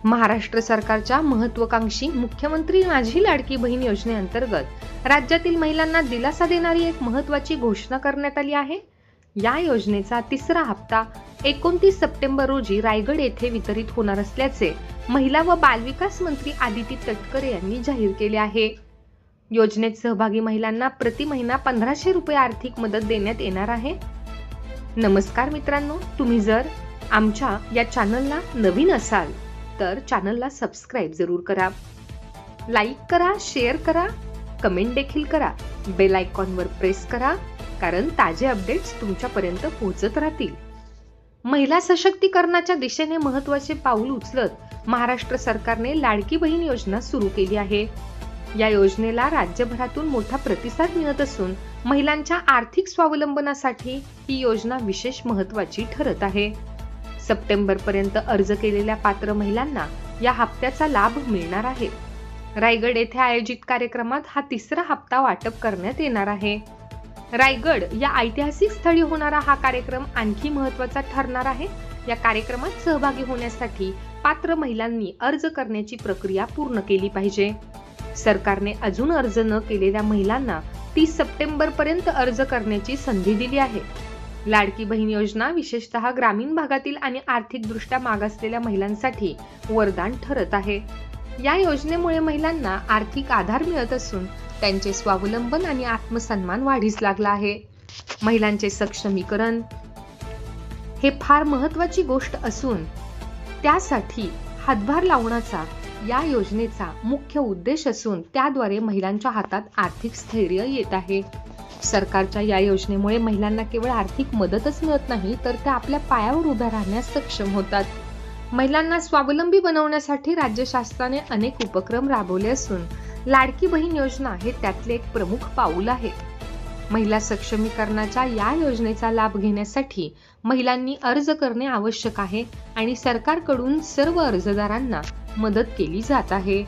महाराष्ट्र सरकारच्या महत्त्वाकांक्षी मुख्यमंत्री माझी लाडकी बहीण योजनेअंतर्गत राज्यातील महिलांना दिलासा देणारी एक महत्त्वाची घोषणा करण्यात आली आहे। या योजनेचा तिसरा हप्ता 29 सप्टेंबर रोजी रायगड येथे वितरित होणार असल्याचे महिला व बालविकास मंत्री आदिती तटकरे यांनी जाहीर केले आहे। योजनेत सहभागी महिलांना प्रति महिना 1500 रुपये आर्थिक मदत देण्यात येणार आहे। नमस्कार मित्रांनो, तुम्ही जर आमच्या या चॅनलला नवीन असाल तर चॅनलला सबस्क्राइब जरूर करा, लाईक करा, शेअर करा, कमेंट देखील करा, बेल आयकॉनवर प्रेस करा, कारण ताजे अपडेट्स तुमच्यापर्यंत पोहोचत राहतील। महिला सशक्तीकरणाच्या दिशेने महत्त्वाचे पाऊल उचलत महाराष्ट्र सरकारने लाडकी बहीण योजना सुरू केली आहे। या योजनेला राज्यभरातून मोठा प्रतिसाद मिळत असून महिलांच्या आर्थिक स्वावलंबनासाठी ही योजना विशेष महत्त्वाची ठरत आहे। सप्टेंबर पर्यंत अर्ज केलेल्या पात्र महिलांना या हप्त्याचा लाभ मिळणार आहे। रायगड येथे आयोजित कार्यक्रमात हा तिसरा हप्ता वाटप करण्यात येणार आहे। रायगड या ऐतिहासिक स्थळी होणारा हा कार्यक्रम आणखी महत्त्वाचा ठरणार आहे। या कार्यक्रमात सहभागी होण्यासाठी पात्र महिलांनी अर्ज करण्याची प्रक्रिया पूर्ण केली पाहिजे। सरकारने अजून अर्ज न केलेल्या महिलांना 30 सप्टेंबर पर्यंत अर्ज करण्याची संधी दिली आहे। लाडकी बहीण योजना विशेषतः ग्रामीण भागातील आणि आर्थिकदृष्ट्या मागासलेल्या महिलांसाठी वरदान ठरत आहे। या योजनेमुळे महिलांना आर्थिक आधार मिळत असून त्यांचे स्वावलंबन आणि आत्मसन्मान वाढीस लागला आहे। महिलांचे सक्षमीकरण हे फार महत्त्वाची गोष्ट असून त्यासाठी हातभार लावण्याचा या योजनेचा मुख्य उद्देश असून त्याद्वारे महिलांच्या हातात आर्थिक स्थैर्य येत आहे। सरकारच्या या योजनेमुळे महिलांना केवळ आर्थिक मदतच मिळत नाही तर त्या आपल्या पायावर उभ्या राहण्यास सक्षम होतात। महिलांना स्वावलंबी बनवण्यासाठी राज्य शासनाने अनेक उपक्रम राबवले असून लाडकी बहीण योजना हे त्यातले एक प्रमुख पाऊल आहे। महिला सक्षमीकरणाच्या या योजनेचा लाभ घेण्यासाठी महिलांनी अर्ज करणे आवश्यक आहे आणि सरकारकडून सर्व अर्जदारांना मदत केली जात आहे।